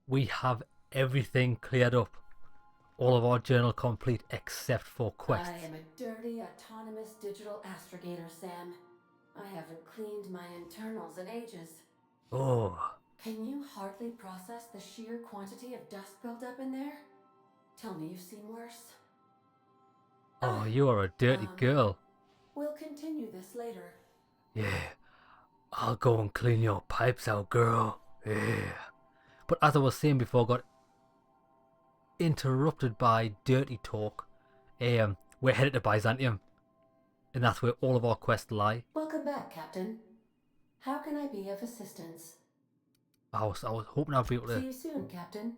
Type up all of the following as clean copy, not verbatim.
We have everything cleared up. All of our journal complete except for quests. I am a dirty, autonomous digital astrogator, Sam. I haven't cleaned my internals in ages. Oh, Can you hardly process the sheer quantity of dust built up in there? Tell me you've seen worse. oh, you are a dirty Um, girl. we'll continue this later. Yeah, I'll go and clean your pipes out, girl. Yeah. But as I was saying before, I got interrupted by dirty talk. We're headed to Byzantium, and that's where all of our quests lie. Welcome back, Captain. How can I be of assistance? I was hoping I'd be able See to you soon, Captain.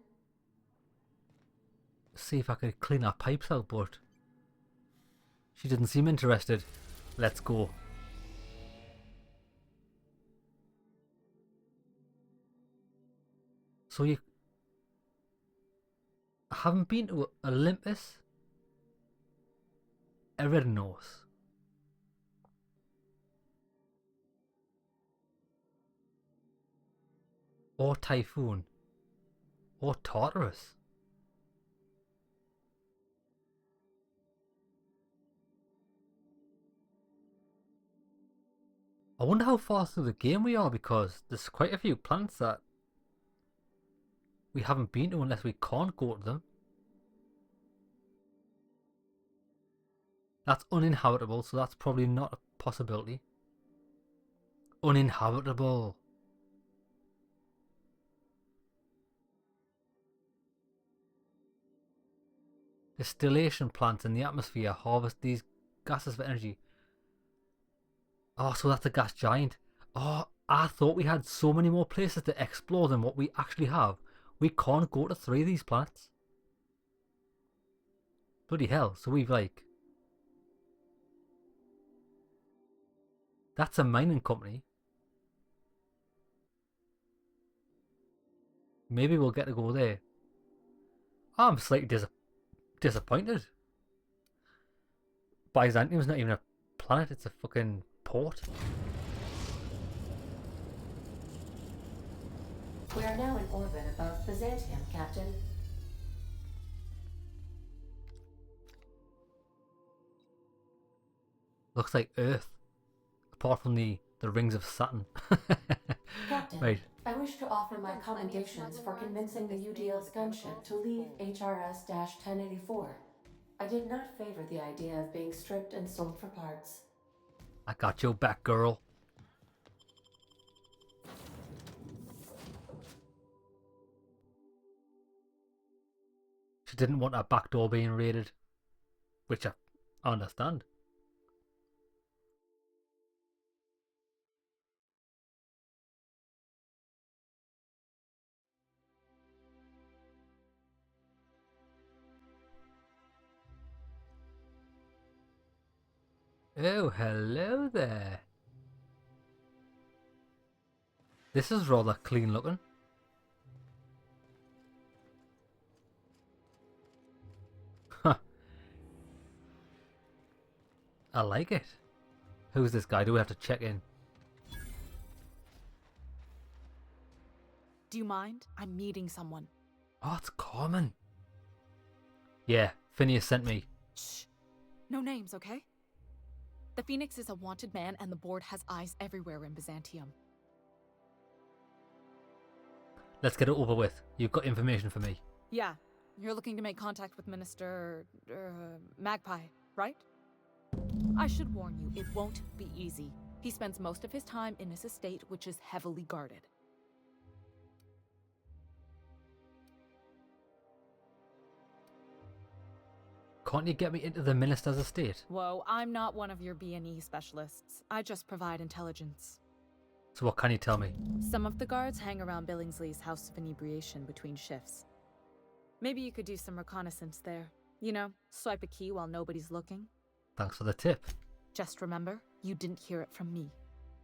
see if I could clean our pipes out, but she didn't seem interested. Let's go. So you haven't been to Olympus? Eridanos. Or Typhoon. Or Tartarus. I wonder how far through the game we are, because there's quite a few planets that we haven't been to unless we can't go to them. That's uninhabitable, so that's probably not a possibility. Uninhabitable. Distillation plants in the atmosphere harvest these gases for energy. Oh, so that's a gas giant. Oh, I thought we had so many more places to explore than what we actually have. We can't go to 3 of these planets. Bloody hell, so we've like... That's a mining company. Maybe we'll get to go there. I'm slightly disappointed. Byzantium's not even a planet, it's a fucking port. We are now in orbit above Byzantium, Captain. Looks like Earth. Apart from the rings of Saturn. Captain, Right. I wish to offer my commendations for convincing the UDL's gunship to leave HRS-1084. I did not favor the idea of being stripped and sold for parts. I got your back, girl. She didn't want her back door being raided. Which I understand. Oh, hello there. This is rather clean looking. Huh. I like it. Who's this guy? Do we have to check in? Do you mind? I'm meeting someone. Oh, it's Carmen. Yeah, Phineas sent me. Shh. No names, okay? The Phoenix is a wanted man and the board has eyes everywhere in Byzantium. Let's get it over with. You've got information for me. Yeah, you're looking to make contact with Minister... Magpie, right? I should warn you, it won't be easy. He spends most of his time in his estate, which is heavily guarded. Can't you get me into the minister's estate? Whoa, I'm not one of your B&E specialists. I just provide intelligence. So what can you tell me? Some of the guards hang around Billingsley's House of Inebriation between shifts. Maybe you could do some reconnaissance there. You know, swipe a key while nobody's looking. Thanks for the tip. Just remember, you didn't hear it from me.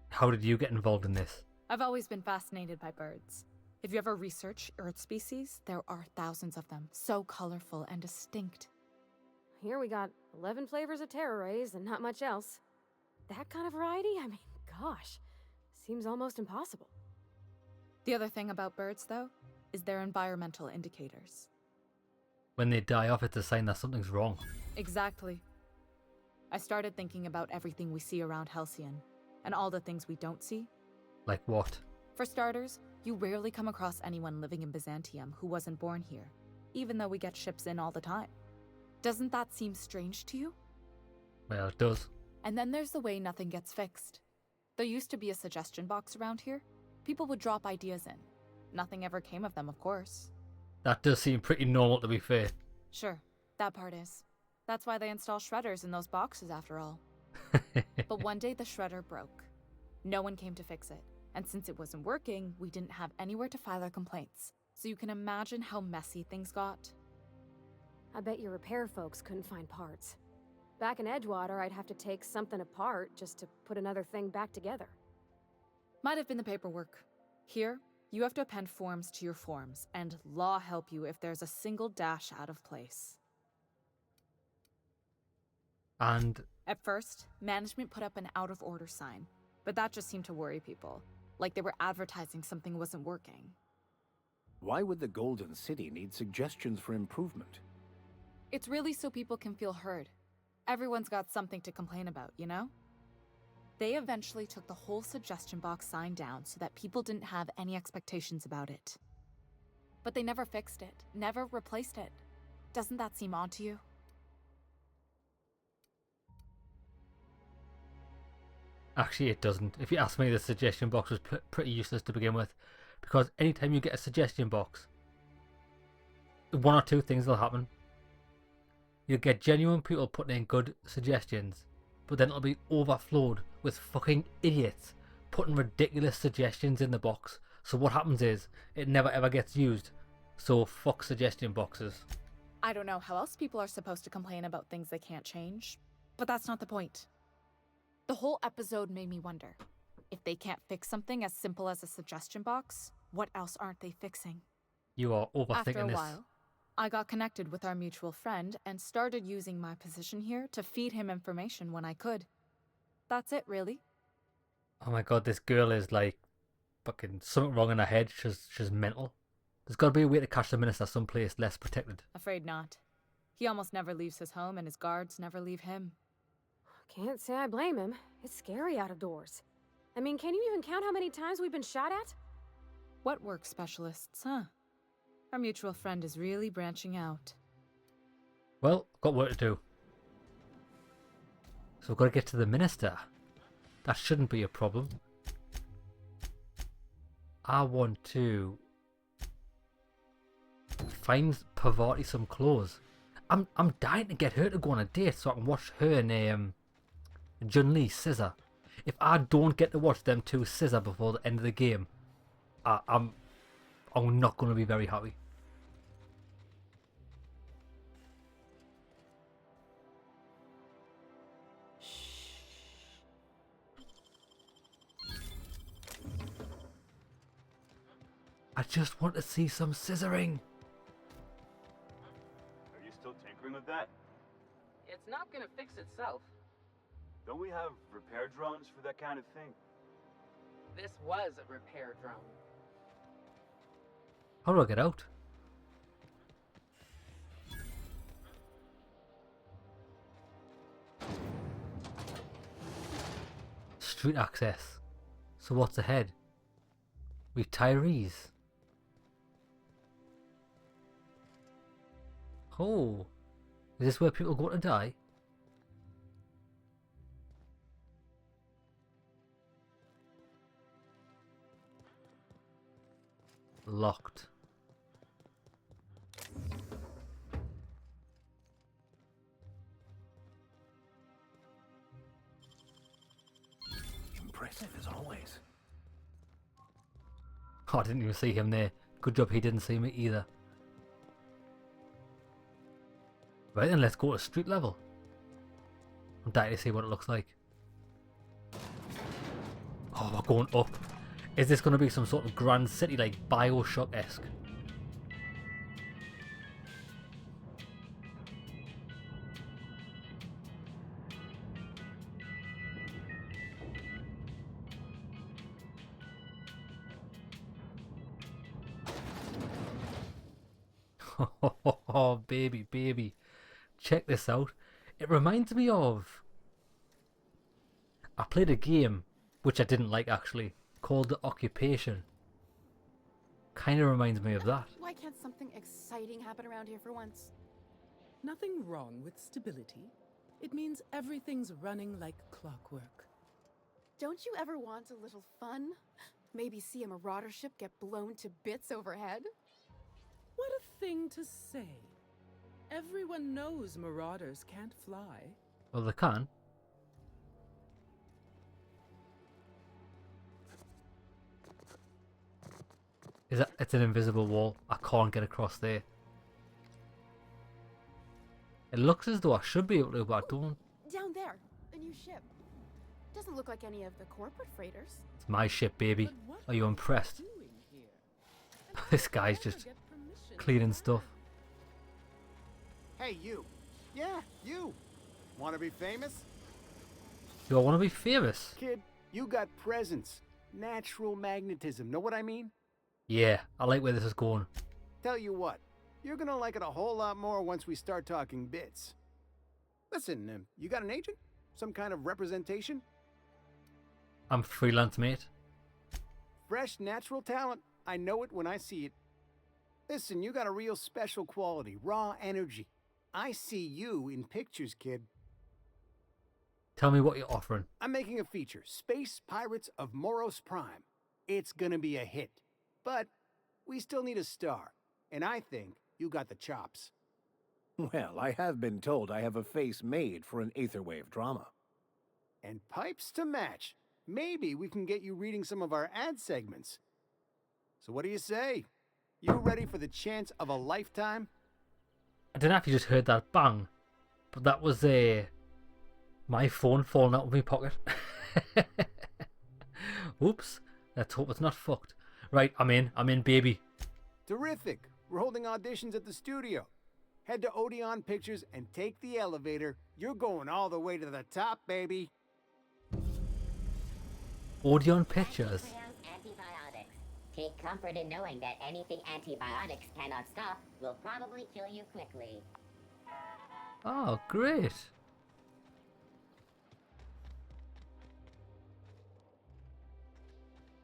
How did you get involved in this? I've always been fascinated by birds. If you ever research Earth species, there are thousands of them, so colorful and distinct. Here we got 11 flavors of terror rays and not much else. That kind of variety? I mean, gosh, seems almost impossible. The other thing about birds, though, is their environmental indicators. When they die off, it's a sign that something's wrong. Exactly. I started thinking about everything we see around Halcyon, and all the things we don't see. Like what? For starters, you rarely come across anyone living in Byzantium who wasn't born here, even though we get ships in all the time. Doesn't that seem strange to you? Well, it does. And then there's the way nothing gets fixed. There used to be a suggestion box around here. People would drop ideas in. Nothing ever came of them, of course. That does seem pretty normal, to be fair. Sure, that part is. That's why they install shredders in those boxes, after all. But one day the shredder broke. No one came to fix it. And since it wasn't working, we didn't have anywhere to file our complaints. So you can imagine how messy things got. I bet your repair folks couldn't find parts. Back in Edgewater, I'd have to take something apart just to put another thing back together. Might have been the paperwork. Here, you have to append forms to your forms, and law help you if there's a single dash out of place. And At first, management put up an out-of-order sign, but that just seemed to worry people, like they were advertising something wasn't working. Why would the Golden City need suggestions for improvement? It's really so people can feel heard. Everyone's got something to complain about, you know? They eventually took the whole suggestion box sign down so that people didn't have any expectations about it. But they never fixed it, never replaced it. Doesn't that seem odd to you? actually, it doesn't. If you ask me, the suggestion box was pretty useless to begin with. Because anytime you get a suggestion box, one or two things will happen. You'll get genuine people putting in good suggestions, but then it'll be overflowed with fucking idiots putting ridiculous suggestions in the box. So what happens is, it never ever gets used. So fuck suggestion boxes. I don't know how else people are supposed to complain about things they can't change, but that's not the point. The whole episode made me wonder, if they can't fix something as simple as a suggestion box, what else aren't they fixing? You are overthinking After a this. while, I got connected with our mutual friend and started using my position here to feed him information when I could. That's it, really. Oh my god, this girl is like fucking something wrong in her head. She's mental. There's got to be a way to catch the minister someplace less protected. Afraid not. He almost never leaves his home and his guards never leave him. Can't say I blame him. It's scary out of doors. I mean, can you even count how many times we've been shot at? What work specialists, huh? Our mutual friend is really branching out. Well, got work to do. So we've got to get to the minister. That shouldn't be a problem. I want to find Pavati some clothes. I'm dying to get her to go on a date so I can watch her and Jun-Li scissor. If I don't get to watch them two scissor before the end of the game, I'm not going to be very happy. I just want to see some scissoring. Are you still tinkering with that? It's not gonna fix itself. Don't we have repair drones for that kind of thing? This was a repair drone. How do I get out? Street access. So what's ahead? Retirees. Oh, is this where people go to die? Locked. Impressive as always. Oh, I didn't even see him there. Good job he didn't see me either. Right then, let's go to street level. I'm dying to see what it looks like. Oh, we're going up. Is this going to be some sort of grand city like Bioshock-esque? Oh, baby, baby. Check this out. It reminds me of... I played a game, which I didn't like actually, called The Occupation. Kind of reminds me of that. Why can't something exciting happen around here for once? Nothing wrong with stability. It means everything's running like clockwork. Don't you ever want a little fun? Maybe see a marauder ship get blown to bits overhead? What a thing to say. Everyone knows marauders can't fly. Well, they can. It's an invisible wall. I can't get across there. It looks as though I should be able to, but I don't. Down there, a new ship. Doesn't look like any of the corporate freighters. It's my ship, baby. But what Are you impressed? doing here? And This how guy's did you just ever get permission cleaning to stuff. Hey, you. Yeah, you. Want to be famous? Do I want to be famous? Kid, you got presence. Natural magnetism. Know what I mean? Yeah, I like where this is going. Tell you what, you're gonna like it a whole lot more once we start talking bits. Listen, you got an agent? Some kind of representation? I'm freelance, mate. Fresh, natural talent. I know it when I see it. Listen, you got a real special quality, raw energy. I see you in pictures, kid. Tell me what you're offering. I'm making a feature, Space Pirates of Moros Prime. It's gonna be a hit. But we still need a star, and I think you got the chops. Well, I have been told I have a face made for an aetherwave drama. And pipes to match. Maybe we can get you reading some of our ad segments. So what do you say? You ready for the chance of a lifetime? I don't know if you just heard that bang, but that was my phone falling out of my pocket. Oops. Let's hope it's not fucked. Right, I'm in, baby. Terrific. We're holding auditions at the studio. Head to Odeon Pictures and take the elevator. You're going all the way to the top, baby. Odeon Pictures. Antibiotics. Take comfort in knowing that anything antibiotics cannot stop will probably kill you quickly. Oh, great.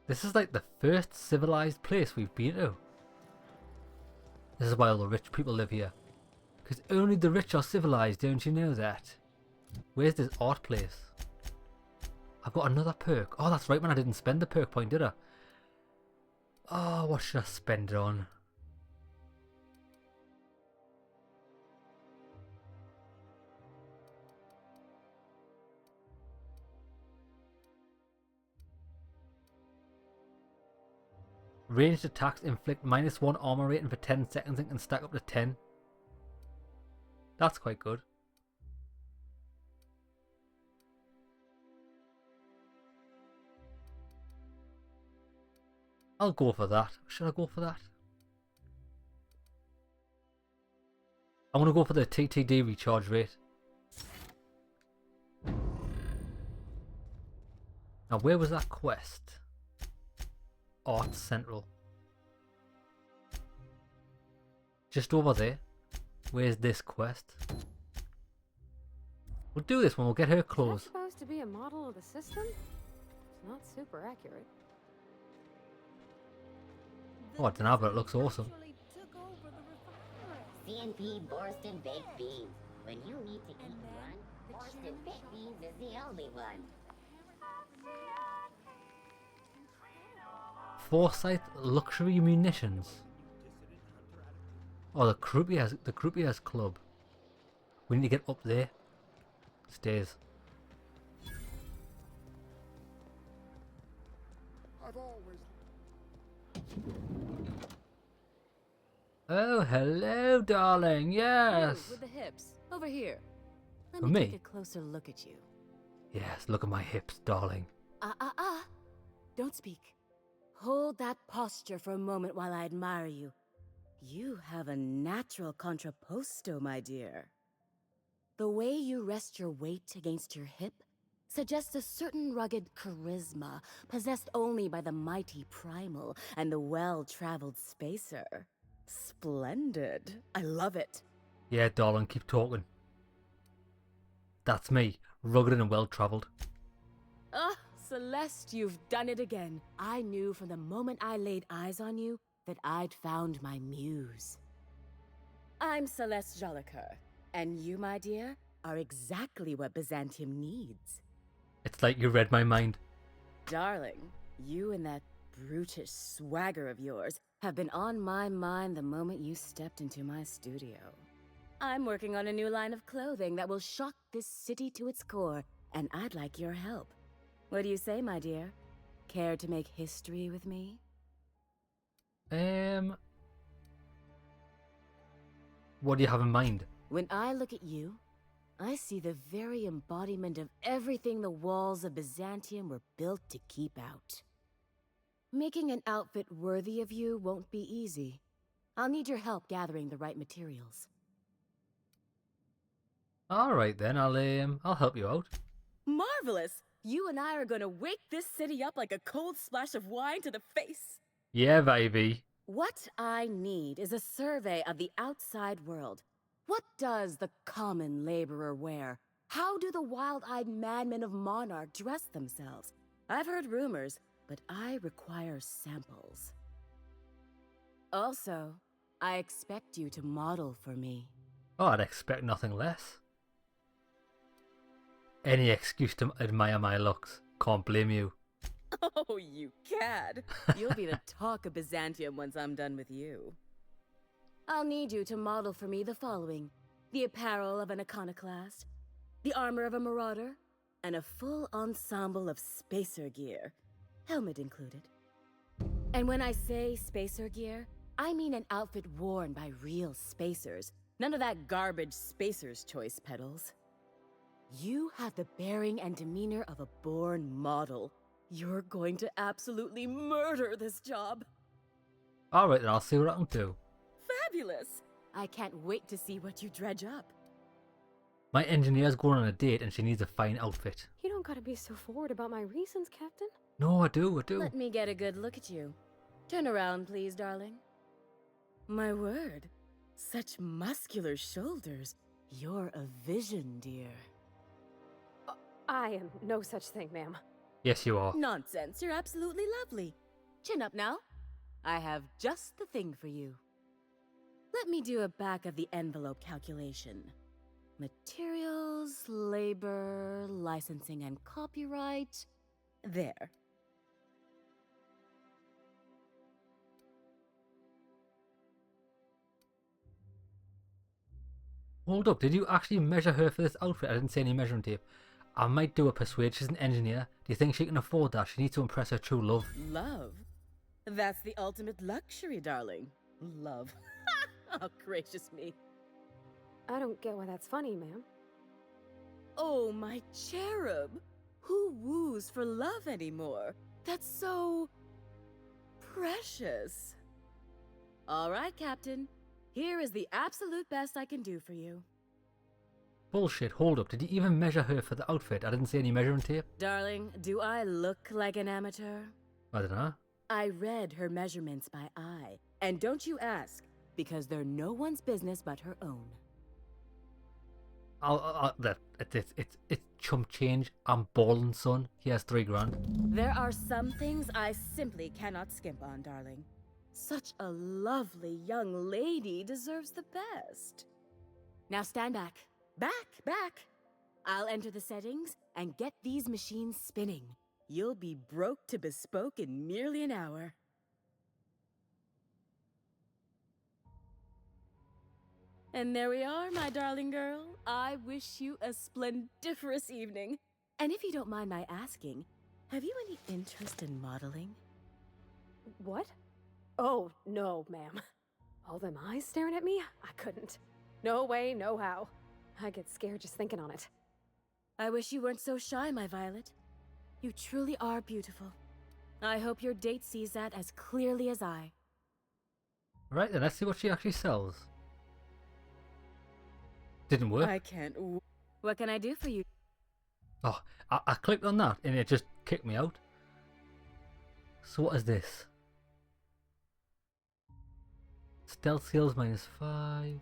This is like the first civilized place we've been to. This is why all the rich people live here. Because only the rich are civilized, don't you know that? Where's this art place? I've got another perk. Oh, that's right, man, I didn't spend the perk point, did I? Oh, what should I spend it on? Ranged attacks inflict -1 armor rating for 10 seconds and can stack up to 10. That's quite good. I'll go for that. Should I go for that? I'm going to go for the TTD recharge rate. Now, where was that quest? Art Central. Just over there. Where's this quest? We'll do this one. We'll get her Is that clothes. supposed to be a model of the system? It's not super accurate. Oh, I don't know, but it looks awesome. CNP Borston Baked Beans. When you need to eat one, Borston Baked Beans is the only one. Foresight Luxury Munitions. Oh, the Croupiers Club. We need to get up there. Stairs. Oh, hello, darling. Yes. You with the hips. Over here. Let For me me? take a closer look at you. Yes, look at my hips, darling. Don't speak. Hold that posture for a moment while I admire you. You have a natural contrapposto, my dear. The way you rest your weight against your hip suggests a certain rugged charisma possessed only by the mighty primal and the well-traveled spacer. Splendid. I love it. Yeah, darling, keep talking. That's me, rugged and well-travelled. Ah, Celeste, you've done it again. I knew from the moment I laid eyes on you that I'd found my muse. I'm Celeste Jolicoeur, and you, my dear, are exactly what Byzantium needs. It's like you read my mind. Darling, you and that brutish swagger of yours have been on my mind the moment you stepped into my studio. I'm working on a new line of clothing that will shock this city to its core, and I'd like your help. What do you say, my dear? Care to make history with me? What do you have in mind? When I look at you, I see the very embodiment of everything the walls of Byzantium were built to keep out. Making an outfit worthy of you won't be easy. I'll need your help gathering the right materials. Alright then, I'll help you out. Marvelous! You and I are gonna wake this city up like a cold splash of wine to the face. Yeah, baby. What I need is a survey of the outside world. What does the common laborer wear? How do the wild-eyed madmen of Monarch dress themselves? I've heard rumors, but I require samples. Also, I expect you to model for me. Oh, I'd expect nothing less. Any excuse to admire my looks. Can't blame you. Oh, you cad. You'll be the talk of Byzantium once I'm done with you. I'll need you to model for me the following: the apparel of an iconoclast, the armor of a marauder, and a full ensemble of spacer gear, helmet included. And when I say spacer gear, I mean an outfit worn by real spacers. None of that garbage spacer's choice pedals. You have the bearing and demeanor of a born model. You're going to absolutely murder this job. Alright then, I'll see what I can do. Fabulous! I can't wait to see what you dredge up. My engineer's going on a date and she needs a fine outfit. You don't gotta be so forward about my reasons, Captain. No, I do. Let me get a good look at you. Turn around, please, darling. My word. Such muscular shoulders. You're a vision, dear. I am no such thing, ma'am. Yes, you are. Nonsense. You're absolutely lovely. Chin up now. I have just the thing for you. Let me do a back-of-the-envelope calculation. Materials, labor, licensing, and copyright. There. Hold up, did you actually measure her for this outfit? I didn't see any measuring tape. I might do a persuade. She's an engineer. Do you think she can afford that? She needs to impress her true love. Love? That's the ultimate luxury, darling. Love. Oh, gracious me. I don't get why that's funny, ma'am. Oh, my cherub. Who woos for love anymore? That's so... precious. All right, Captain. Here is the absolute best I can do for you. Bullshit, hold up. Did you even measure her for the outfit? I didn't see any measuring tape. Darling, do I look like an amateur? I don't know. I read her measurements by eye. And don't you ask, because they're no one's business but her own. It's chump change. I'm balling, son. Here's $3,000. There are some things I simply cannot skimp on, darling. Such a lovely young lady deserves the best. Now stand back. Back! I'll enter the settings and get these machines spinning. You'll be broke to bespoke in merely an hour. And there we are, my darling girl. I wish you a splendiferous evening. And if you don't mind my asking, have you any interest in modeling? What? Oh, no, ma'am. All them eyes staring at me? I couldn't. No way, no how. I get scared just thinking on it. I wish you weren't so shy, my Violet. You truly are beautiful. I hope your date sees that as clearly as I. Right then, let's see what she actually sells. Didn't work. I can't. What can I do for you? Oh, I clicked on that and it just kicked me out. So what is this? Stealth skills -5.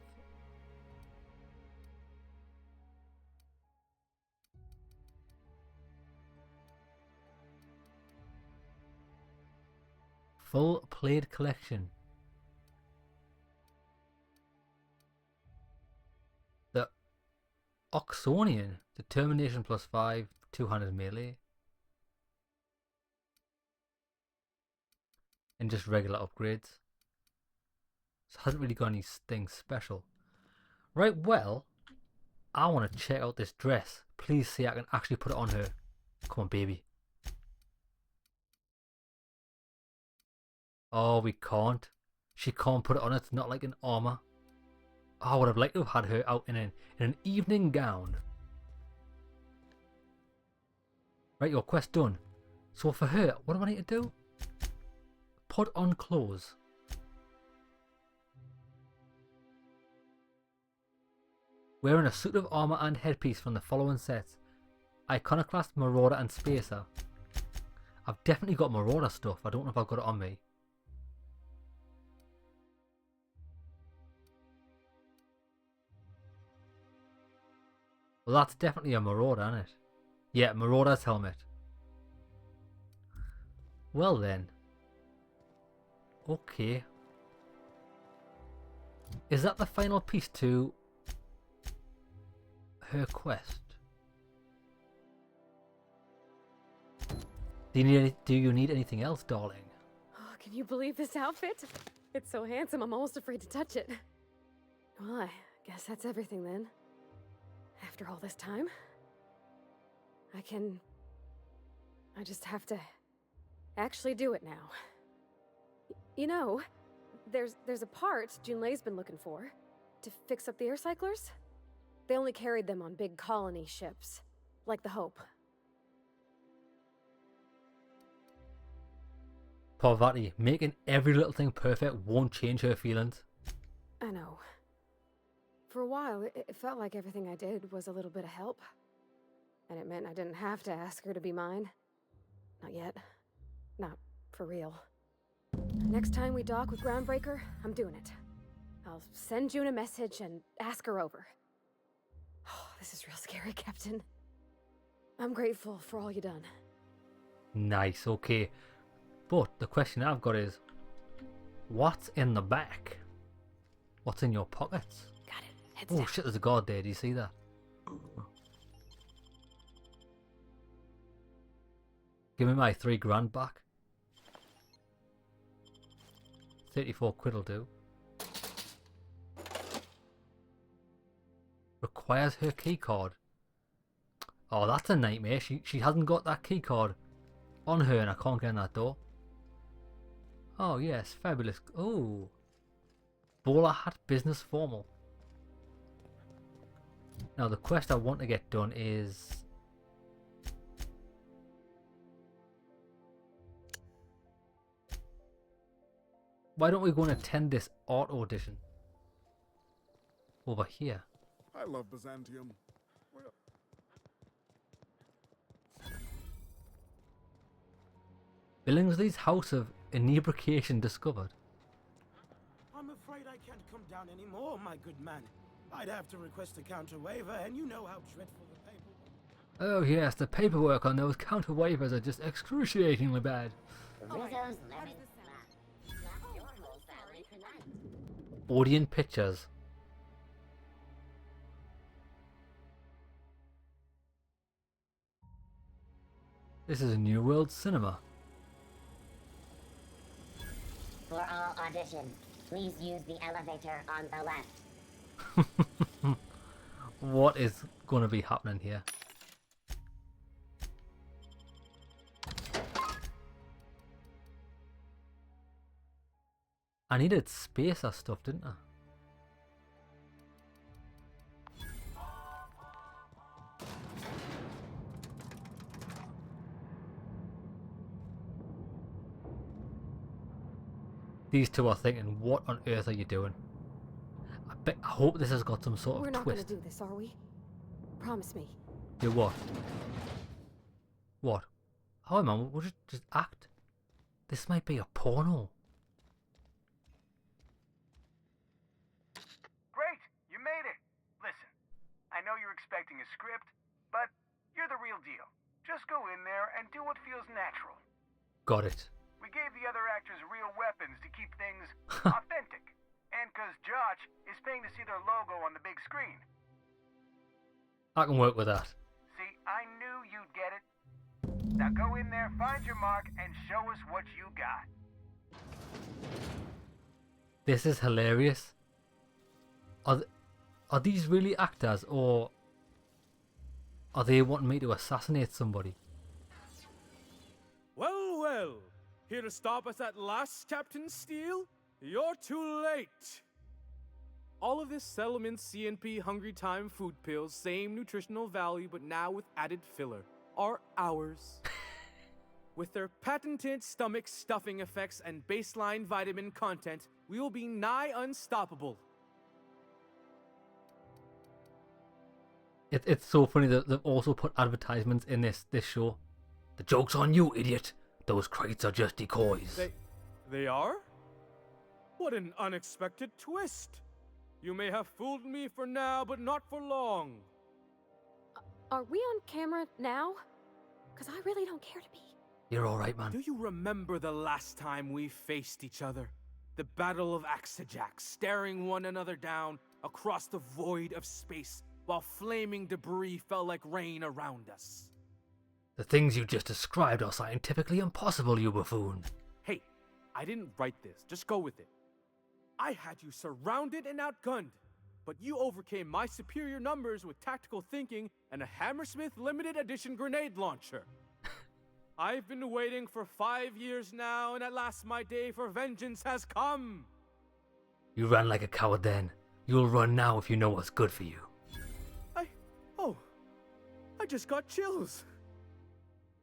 Full plate collection. The Oxonian. Determination +5. Two-handed melee. And just regular upgrades. So it hasn't really got anything special. Right, well, I want to check out this dress. Please say I can actually put it on her. Come on, baby. Oh, we can't. She can't put it on. It's not like an armor. Oh, I would have liked to have had her out in an evening gown. Right, your quest done. So for her, what do I need to do? Put on clothes. Wearing a suit of armor and headpiece from the following sets: Iconoclast, Marauder, and Spacer. I've definitely got Marauder stuff. I don't know if I've got it on me. Well, that's definitely a Marauder, isn't it? Yeah, Marauder's helmet. Well then. Okay. Is that the final piece to her quest? Do you need anything else, darling? Oh, can you believe this outfit? It's so handsome, I'm almost afraid to touch it. Well, I guess that's everything then. After all this time, I just have to actually do it now. You know, there's a part Junlei's been looking for to fix up the air cyclers. They only carried them on big colony ships, like the Hope. Parvati, making every little thing perfect won't change her feelings. I know. For a while, it felt like everything I did was a little bit of help. And it meant I didn't have to ask her to be mine. Not yet. Not for real. Next time we dock with Groundbreaker, I'm doing it. I'll send June a message and ask her over. Oh, this is real scary, Captain. I'm grateful for all you done. Nice, okay. But the question I've got is, what's in the back? What's in your pockets? Got it. Heads Oh down. shit, there's a guard there. Do you see that? Give me my $3,000 back. 34 quid will do. Requires her keycard. Oh, that's a nightmare. She hasn't got that keycard on her and I can't get in that door. Oh yes, fabulous. Oh, bowler hat, business formal. Now the quest I want to get done is why don't we go and attend this art audition over here? I love Byzantium. Billingsley's House of Inebrication discovered. I'm afraid I can't come down anymore, my good man. I'd have to request a counter waiver, and you know how dreadful the paperwork. Oh yes, the paperwork on those counter waivers are just excruciatingly bad. Rizzo's lemon slap. Slap your whole family tonight. Odeon Pictures. This is a New World Cinema. For all auditions, please use the elevator on the left. What is going to be happening here? I needed spacer stuff, didn't I? These two are thinking, what on earth are you doing? I hope this has got some sort We're of not twist. gonna do this, are we? Promise me. Do what? What? Oh man, we'll just act. This might be a porno. a script, but you're the real deal. Just go in there and do what feels natural. Got it. We gave the other actors real weapons to keep things authentic. And cause Josh is paying to see their logo on the big screen. I can work with that. See, I knew you'd get it. Now go in there, find your mark, and show us what you got. This is hilarious. Are these really actors, or are they wanting me to assassinate somebody? Well, well. Here to stop us at last, Captain Steele? You're too late. All of this settlement CNP Hungry Time food pills, same nutritional value, but now with added filler, are ours. With their patented stomach stuffing effects and baseline vitamin content, we will be nigh unstoppable. It's so funny that they've also put advertisements in this show. The joke's on you, idiot. Those crates are just decoys. They are? What an unexpected twist. You may have fooled me for now, but not for long. Are we on camera now? Because I really don't care to be. You're alright, man. Do you remember the last time we faced each other? The Battle of Axejack, staring one another down across the void of space while flaming debris fell like rain around us. The things you just described are scientifically impossible, you buffoon. Hey, I didn't write this. Just go with it. I had you surrounded and outgunned, but you overcame my superior numbers with tactical thinking and a Hammersmith limited edition grenade launcher. I've been waiting for 5 years now, and at last my day for vengeance has come. You ran like a coward then. You'll run now if you know what's good for you. I just got chills.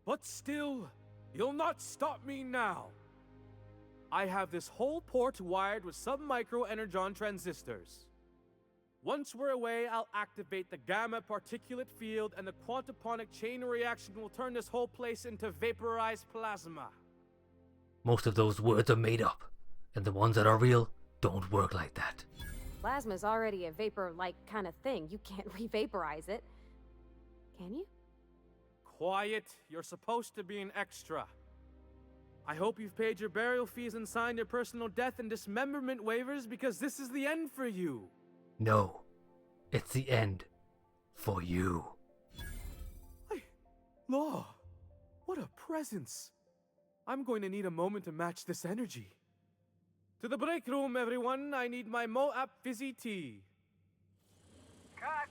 But still, you'll not stop me now. I have this whole port wired with sub-micro energon transistors. Once we're away, I'll activate the gamma particulate field and the quantaponic chain reaction will turn this whole place into vaporized plasma. Most of those words are made up, and the ones that are real don't work like that. Plasma's already a vapor-like kind of thing. You can't re-vaporize it. Can you? Quiet. You're supposed to be an extra. I hope you've paid your burial fees and signed your personal death and dismemberment waivers because this is the end for you. No. It's the end. For you. Law. What a presence. I'm going to need a moment to match this energy. To the break room, everyone. I need my Moab fizzy tea. Cut!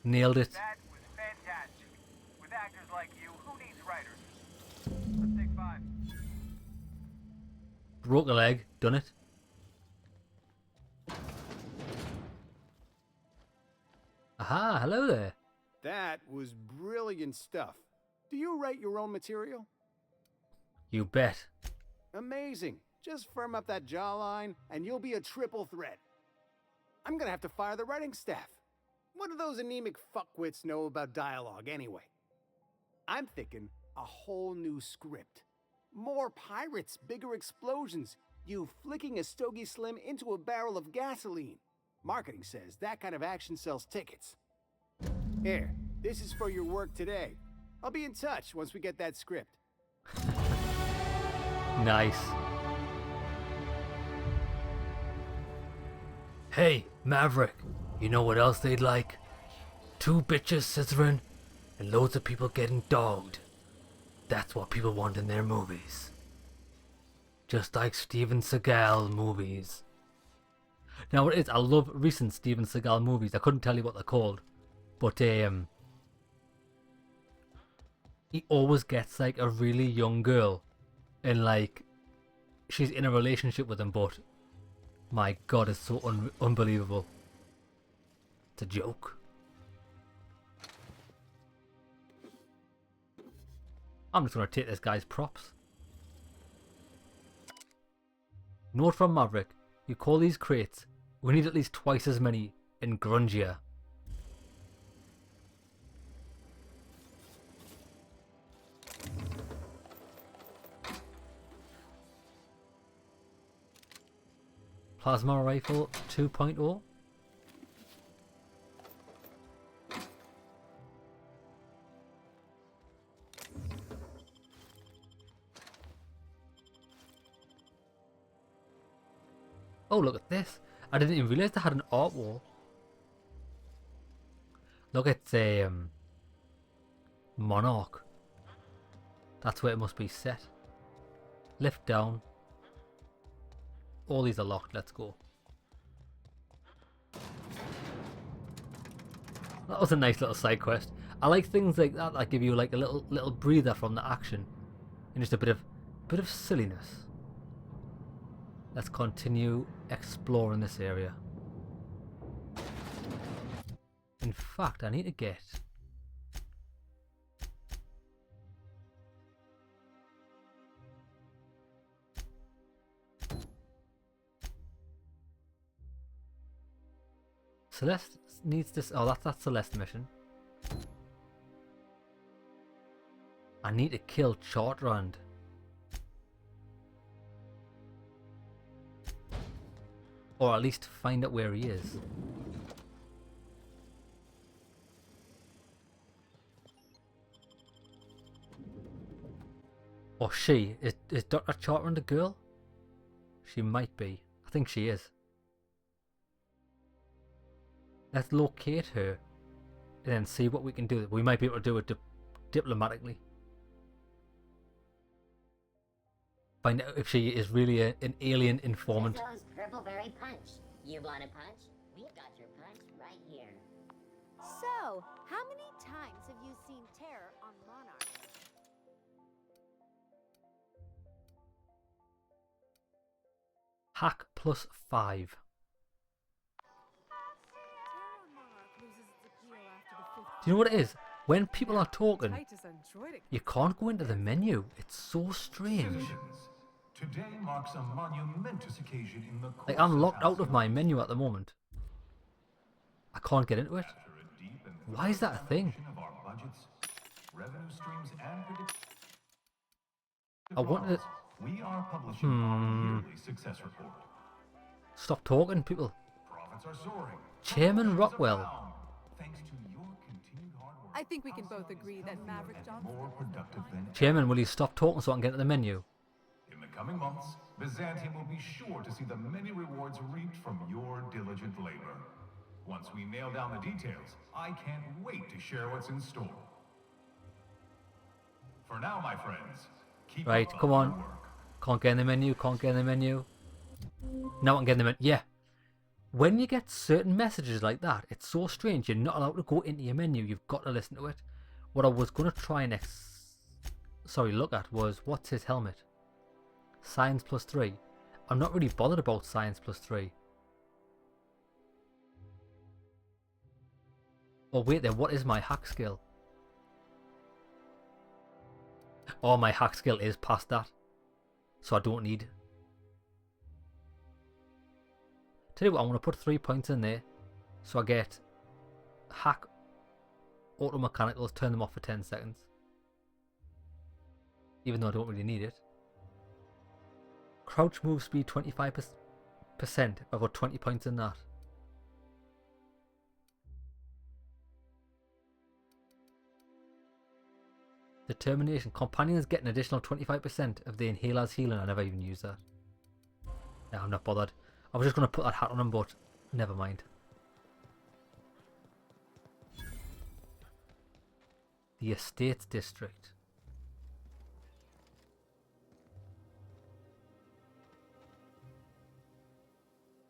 Nailed it. That was fantastic. With actors like you, who needs writers? Let's take 5. Broke a leg. Done it. Aha, hello there. That was brilliant stuff. Do you write your own material? You bet. Amazing. Just firm up that jawline, and you'll be a triple threat. I'm gonna have to fire the writing staff. What do those anemic fuckwits know about dialogue anyway? I'm thinking a whole new script. More pirates, bigger explosions, you flicking a Stogie Slim into a barrel of gasoline. Marketing says that kind of action sells tickets. Here, this is for your work today. I'll be in touch once we get that script. Nice. Hey, Maverick, you know what else they'd like? 2 bitches scissoring and loads of people getting dogged. That's what people want in their movies. Just like Steven Seagal movies. Now what it is, I love recent Steven Seagal movies. I couldn't tell you what they're called. But he always gets like a really young girl. And like, she's in a relationship with him, but my god, it's so unbelievable. It's a joke. I'm just going to take this guy's props. Note from Maverick. You call these crates. We need at least twice as many in grungier. Plasma rifle 2.0. Oh, look at this. I didn't even realise they had an art wall. Look, it's a monarch. That's where it must be set. Lift down. All these are locked. Let's go. That was a nice little side quest. I like things like that that give you like a little breather from the action and just a bit of silliness. Let's continue exploring this area. In fact, I need to get Celeste needs this. Oh, that's Celeste mission. I need to kill Chartrand. Or at least find out where he is. Or she. Is Dr. Chartrand a girl? She might be. I think she is. Let's locate her and then see what we can do. We might be able to do it diplomatically. Find out if she is really an alien informant. Rehearsal's purple berry punch. You want a punch? We've got your punch right here. So, how many times have you seen terror on Monarch? Hack +5. Do you know what it is? When people are talking, you can't go into the menu. It's so strange. Today marks a monumentous occasion in the Like, I'm locked out of my menu at the moment. I can't get into it. Why is that a thing? I wanted to... We are publishing our yearly success report. Stop talking, people. Profits are soaring. Chairman Rockwell. Thanks to your continued hard work. I think we can both agree that Maverick Johnson More productive than Chairman, will you stop talking so I can get to the menu? In the coming months, Byzantium will be sure to see the many rewards reaped from your diligent labor. Once we nail down the details, I can't wait to share what's in store. For now, my friends, keep Right, up come the on. good work. Can't get in the menu, can't get in the menu. Now I can get in the menu. Yeah. When you get certain messages like that, it's so strange. You're not allowed to go into your menu. You've got to listen to it. What I was going to try look at was, what's his helmet? Science +3. I'm not really bothered about Science +3. Oh wait there, what is my hack skill? Oh, my hack skill is past that. So I don't need. Tell you what, I'm going to put 3 points in there. So I get hack auto mechanicals, turn them off for 10 seconds. Even though I don't really need it. Crouch move speed 25%. I've got 20 points in that. Determination. Companions get an additional 25% of the inhaler's healing. I never even use that. Yeah, I'm not bothered. I was just going to put that hat on him, but never mind. The Estates District.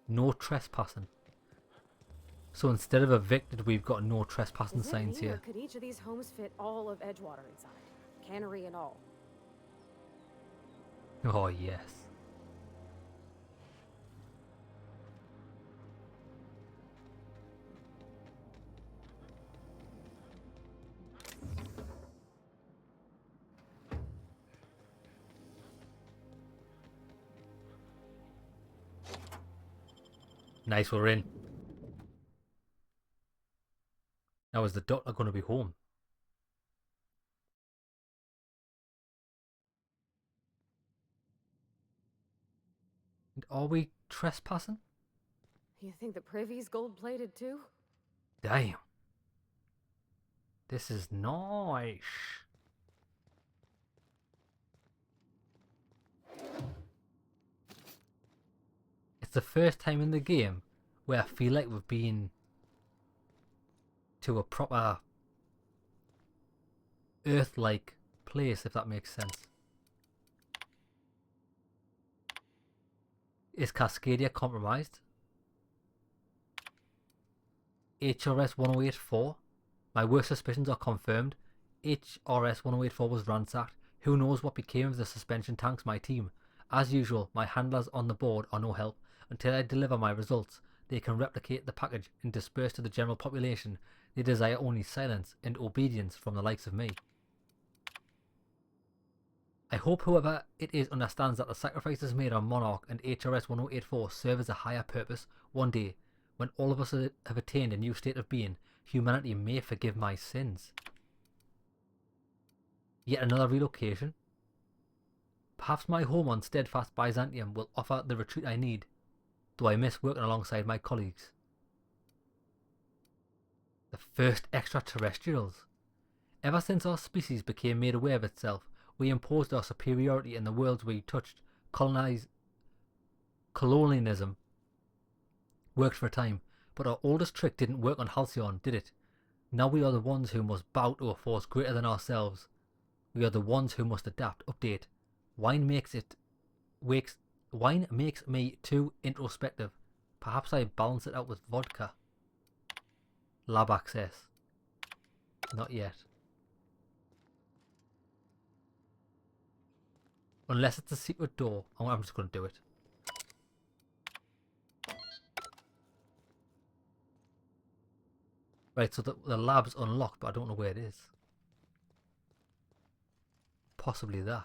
No trespassing. So instead of evicted, we've got no trespassing signs here. Could each of these homes fit all of Edgewater inside? Cannery and all. Oh, yes. Nice, we're in. Now is the doctor going to be home? And are we trespassing? You think the privy's gold-plated too? Damn. This is nice. It's the first time in the game where I feel like we've been to a proper Earth-like place, if that makes sense. Is Cascadia compromised? HRS 1084? My worst suspicions are confirmed. HRS 1084 was ransacked. Who knows what became of the suspension tanks, my team. As usual, my handlers on the board are no help. Until I deliver my results, they can replicate the package and disperse to the general population. They desire only silence and obedience from the likes of me. I hope whoever it is understands that the sacrifices made on Monarch and HRS 1084 serve as a higher purpose. One day, when all of us have attained a new state of being, humanity may forgive my sins. Yet another relocation? Perhaps my home on steadfast Byzantium will offer the retreat I need, though I miss working alongside my colleagues. The first extraterrestrials. Ever since our species became made aware of itself, we imposed our superiority in the worlds we touched. Colonialism worked for a time, but our oldest trick didn't work on Halcyon, did it? Now we are the ones who must bow to a force greater than ourselves. We are the ones who must adapt, update. Wine makes me too introspective. Perhaps I balance it out with vodka. Lab access. Not yet. Unless it's a secret door, I'm just going to do it. Right, so the lab's unlocked, but I don't know where it is. Possibly that.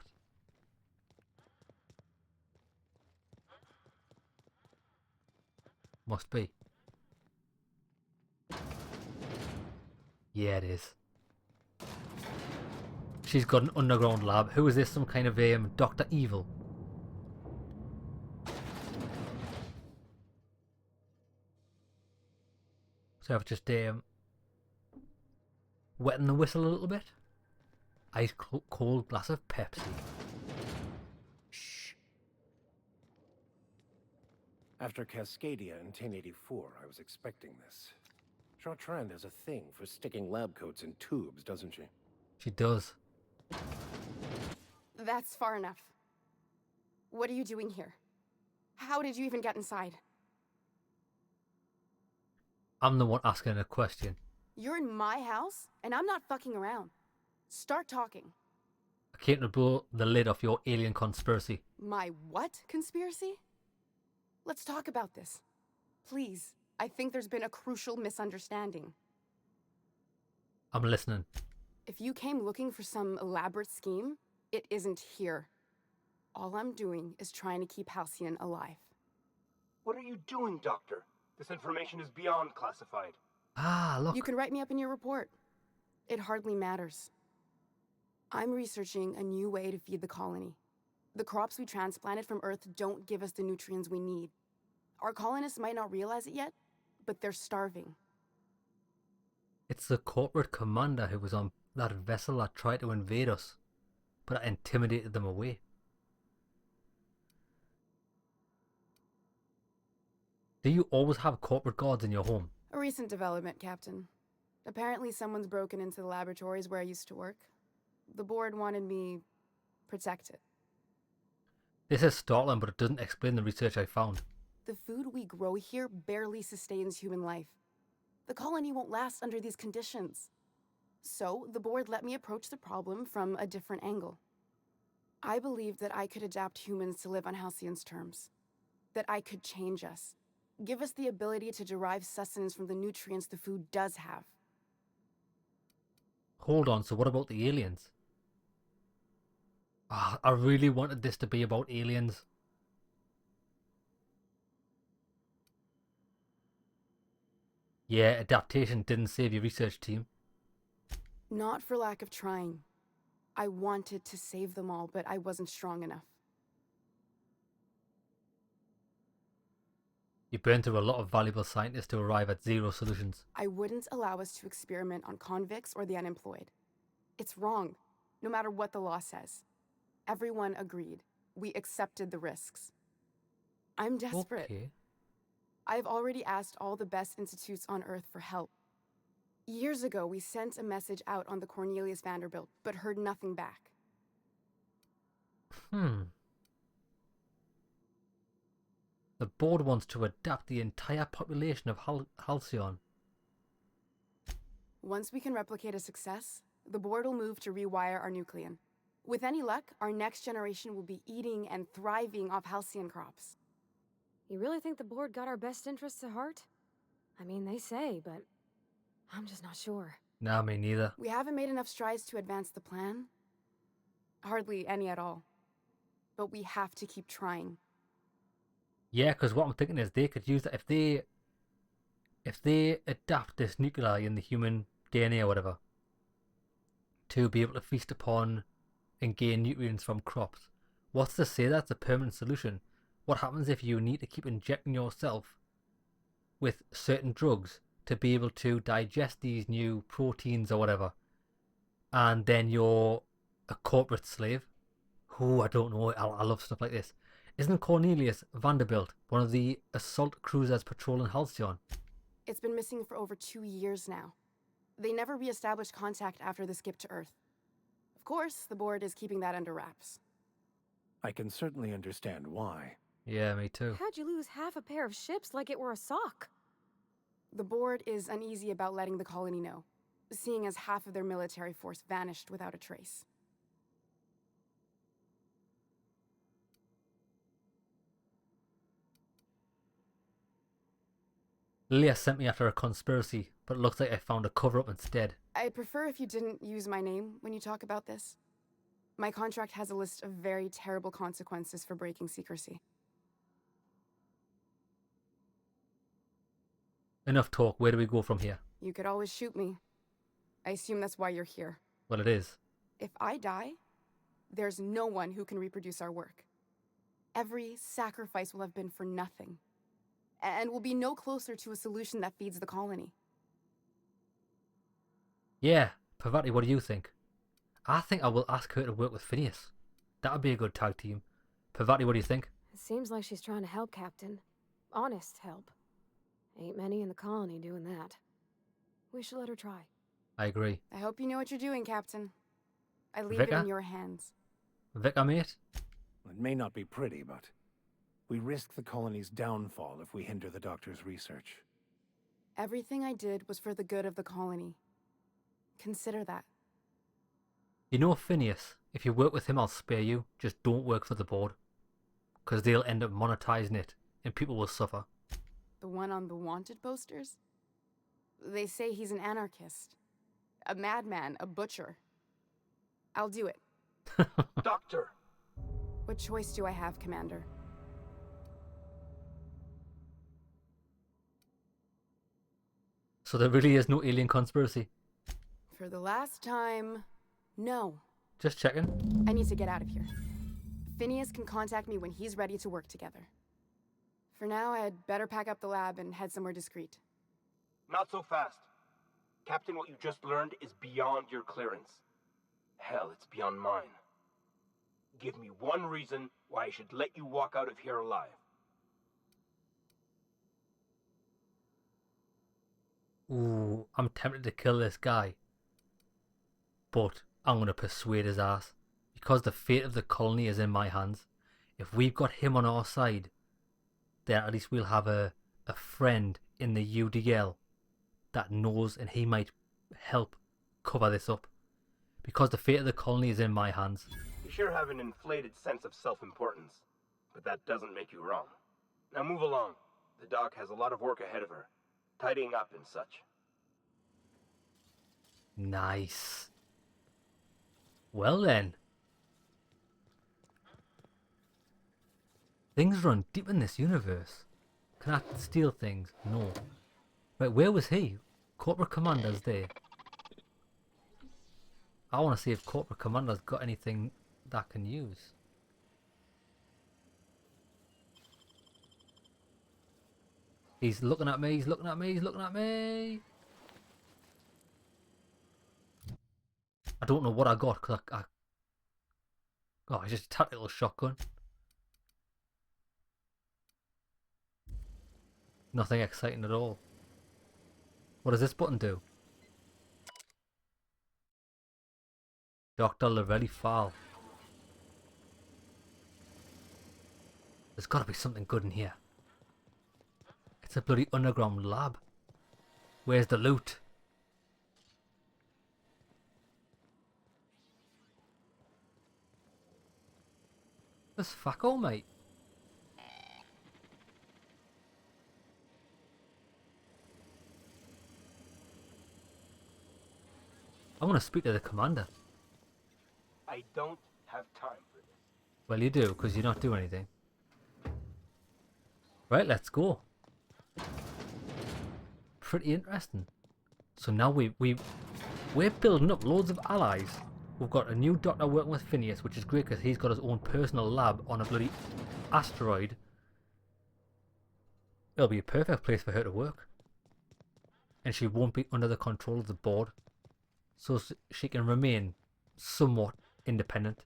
Must be. Yeah, it is. She's got an underground lab. Who is this? Some kind of Dr. Evil? So I've just wetting the whistle a little bit. Ice cold glass of Pepsi. Shh. After Cascadia in 1084, I was expecting this. Chartrand has a thing for sticking lab coats in tubes, doesn't she? She does. That's far enough. What are you doing here? How did you even get inside? I'm the one asking a question. You're in my house, and I'm not fucking around. Start talking. I came to blow the lid off your alien conspiracy. My what conspiracy? Let's talk about this. Please, I think there's been a crucial misunderstanding. I'm listening. If you came looking for some elaborate scheme, it isn't here. All I'm doing is trying to keep Halcyon alive. What are you doing, Doctor? This information is beyond classified. Ah, look. You can write me up in your report. It hardly matters. I'm researching a new way to feed the colony. The crops we transplanted from Earth don't give us the nutrients we need. Our colonists might not realize it yet, but they're starving. It's the corporate commander who was on that vessel that tried to invade us, but I intimidated them away. Do you always have corporate guards in your home? A recent development, Captain. Apparently someone's broken into the laboratories where I used to work. The board wanted me protected. This is startling, but it doesn't explain the research I found. The food we grow here barely sustains human life. The colony won't last under these conditions. So, the board let me approach the problem from a different angle. I believed that I could adapt humans to live on Halcyon's terms. That I could change us. Give us the ability to derive sustenance from the nutrients the food does have. Hold on, so what about the aliens? I really wanted this to be about aliens. Yeah, adaptation didn't save your research team. Not for lack of trying. I wanted to save them all, but I wasn't strong enough. You burned through a lot of valuable scientists to arrive at zero solutions. I wouldn't allow us to experiment on convicts or the unemployed. It's wrong, no matter what the law says. Everyone agreed. We accepted the risks. I'm desperate. Okay. I've already asked all the best institutes on Earth for help. Years ago, we sent a message out on the Cornelius Vanderbilt, but heard nothing back. The board wants to adapt the entire population of Halcyon. Once we can replicate a success, the board will move to rewire our nucleon. With any luck, our next generation will be eating and thriving off Halcyon crops. You really think the board got our best interests at heart? I mean, they say, but I'm just not sure. Nah, me neither. We haven't made enough strides to advance the plan. Hardly any at all. But we have to keep trying. Yeah, because what I'm thinking is they could use that if they adapt this nuclei in the human DNA or whatever to be able to feast upon and gain nutrients from crops. What's to say that's a permanent solution? What happens if you need to keep injecting yourself with certain drugs to be able to digest these new proteins or whatever, and then you're a corporate slave? Oh, I don't know. I love stuff like this. Isn't Cornelius Vanderbilt one of the assault cruisers patrolling Halcyon? It's been missing for over 2 years now. They never re-established contact after the skip to Earth. Of course, the board is keeping that under wraps. I can certainly understand why. Yeah, me too. How'd you lose half a pair of ships like it were a sock? The board is uneasy about letting the colony know, seeing as half of their military force vanished without a trace. Leah sent me after a conspiracy, but it looks like I found a cover-up instead. I'd prefer if you didn't use my name when you talk about this. My contract has a list of very terrible consequences for breaking secrecy. Enough talk. Where do we go from here? You could always shoot me. I assume that's why you're here. Well, it is. If I die, there's no one who can reproduce our work. Every sacrifice will have been for nothing. And we'll be no closer to a solution that feeds the colony. Yeah, Parvati, what do you think? I think I will ask her to work with Phineas. That would be a good tag team. Parvati, what do you think? It seems like she's trying to help, Captain. Honest help. Ain't many in the colony doing that. We should let her try. I agree. I hope you know what you're doing, Captain. I leave Victor? it in your hands. Vicar, mate? It may not be pretty, but we risk the colony's downfall if we hinder the doctor's research. Everything I did was for the good of the colony. Consider that. You know Phineas, if you work with him I'll spare you. Just don't work for the board. Because they'll end up monetizing it and people will suffer. The one on the wanted posters? They say he's an anarchist. A madman, a butcher. I'll do it. Doctor! What choice do I have, Commander? So there really is no alien conspiracy? For the last time, no. Just checking. I need to get out of here. Phineas can contact me when he's ready to work together. For now, I'd better pack up the lab and head somewhere discreet. Not so fast. Captain, what you just learned is beyond your clearance. Hell, it's beyond mine. Give me one reason why I should let you walk out of here alive. Ooh, I'm tempted to kill this guy. But I'm going to persuade his ass. Because the fate of the colony is in my hands. If we've got him on our side, then at least we'll have a friend in the UDL that knows, and he might help cover this up. Because the fate of the colony is in my hands. You sure have an inflated sense of self-importance, but that doesn't make you wrong. Now move along. The doc has a lot of work ahead of her, tidying up and such. Nice. Well then. Things run deep in this universe. Can I steal things? No. Right, where was he? Corporate Commander's there. I want to see if Corporate Commander's got anything that I can use. He's looking at me, he's looking at me, he's looking at me. I don't know what I got because oh, it's just a tactical shotgun. Nothing exciting at all. What does this button do? Dr. Lorelli File. There's gotta be something good in here. It's a bloody underground lab. Where's the loot? There's fuck all, mate. I want to speak to the commander. I don't have time for this. Well, you do, because you're not doing anything. Right, let's go. Pretty interesting. So now we're building up loads of allies. We've got a new doctor working with Phineas, which is great because he's got his own personal lab on a bloody asteroid. It'll be a perfect place for her to work. And she won't be under the control of the board. So she can remain somewhat independent.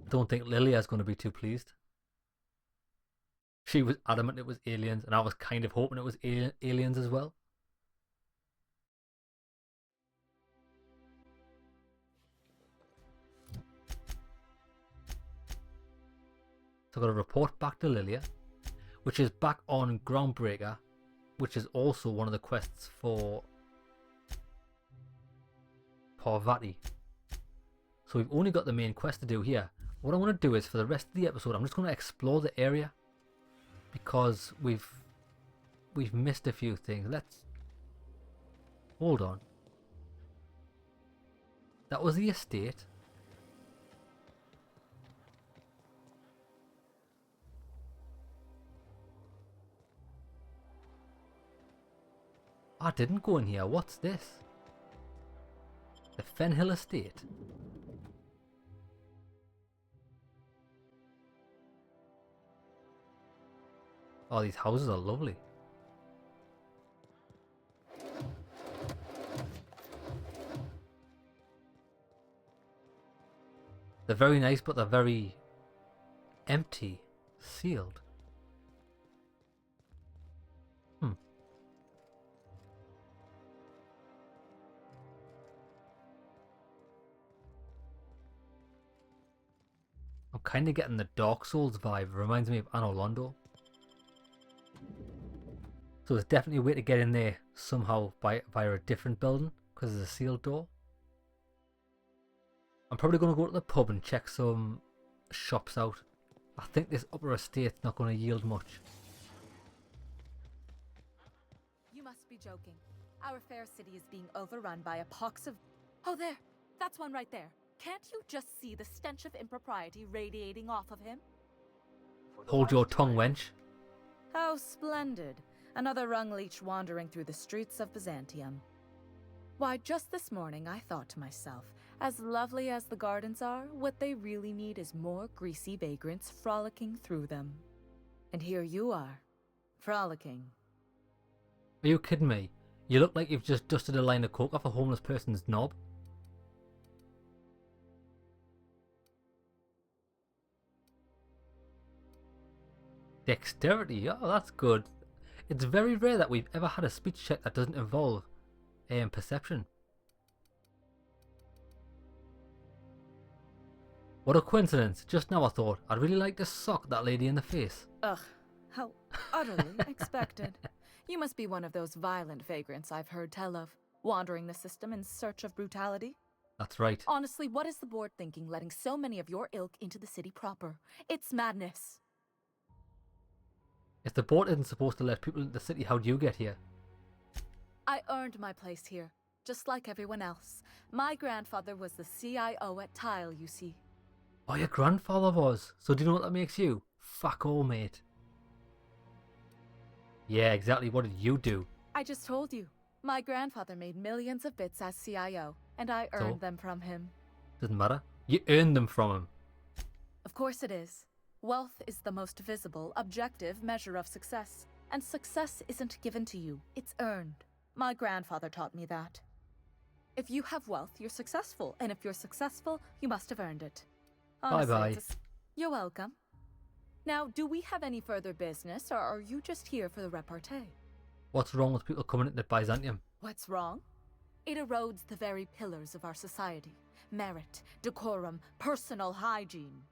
Don't think Lilia's going to be too pleased. She was adamant it was aliens, and I was kind of hoping it was aliens as well. So I've got to report back to Lilia, which is back on Groundbreaker, which is also one of the quests for Parvati. So we've only got the main quest to do here. What I want to do is, for the rest of the episode, I'm just going to explore the area, because we've missed a few things. Let's hold on. That was the estate. I didn't go in here. What's this? The Fenhill Estate. Oh, these houses are lovely. They're very nice, but they're very empty, sealed. I'm kind of getting the Dark Souls vibe. It reminds me of Anno Londo. So there's definitely a way to get in there somehow via a different building, because there's a sealed door. I'm probably going to go to the pub and check some shops out. I think this upper estate's not going to yield much. You must be joking. Our fair city is being overrun by a pox of... Oh, there! That's one right there. Can't you just see the stench of impropriety radiating off of him? Hold your tongue, wench. How splendid. Another rung leech wandering through the streets of Byzantium. Why, just this morning I thought to myself, as lovely as the gardens are, what they really need is more greasy vagrants frolicking through them. And here you are, frolicking. Are you kidding me? You look like you've just dusted a line of coke off a homeless person's knob. Dexterity, oh that's good. It's very rare that we've ever had a speech check that doesn't involve perception. What a coincidence. Just now I thought I'd really like to sock that lady in the face. Ugh, how utterly expected. You must be one of those violent vagrants I've heard tell of, wandering the system in search of brutality. That's right. Honestly, what is the board thinking letting so many of your ilk into the city proper? It's madness. If the board isn't supposed to let people into the city, how do you get here? I earned my place here, just like everyone else. My grandfather was the CIO at Tile, you see. Oh, your grandfather was. So do you know what that makes you? Fuck all, mate. Yeah, exactly. What did you do? I just told you. My grandfather made millions of bits as CIO, and I earned them from him. Doesn't matter. You earned them from him. Of course it is. Wealth is the most visible, objective measure of success. And success isn't given to you, it's earned. My grandfather taught me that. If you have wealth, you're successful. And if you're successful, you must have earned it. Honestly, bye-bye. You're welcome. Now, do we have any further business, or are you just here for the repartee? What's wrong with people coming into Byzantium? What's wrong? It erodes the very pillars of our society. Merit, decorum, personal hygiene.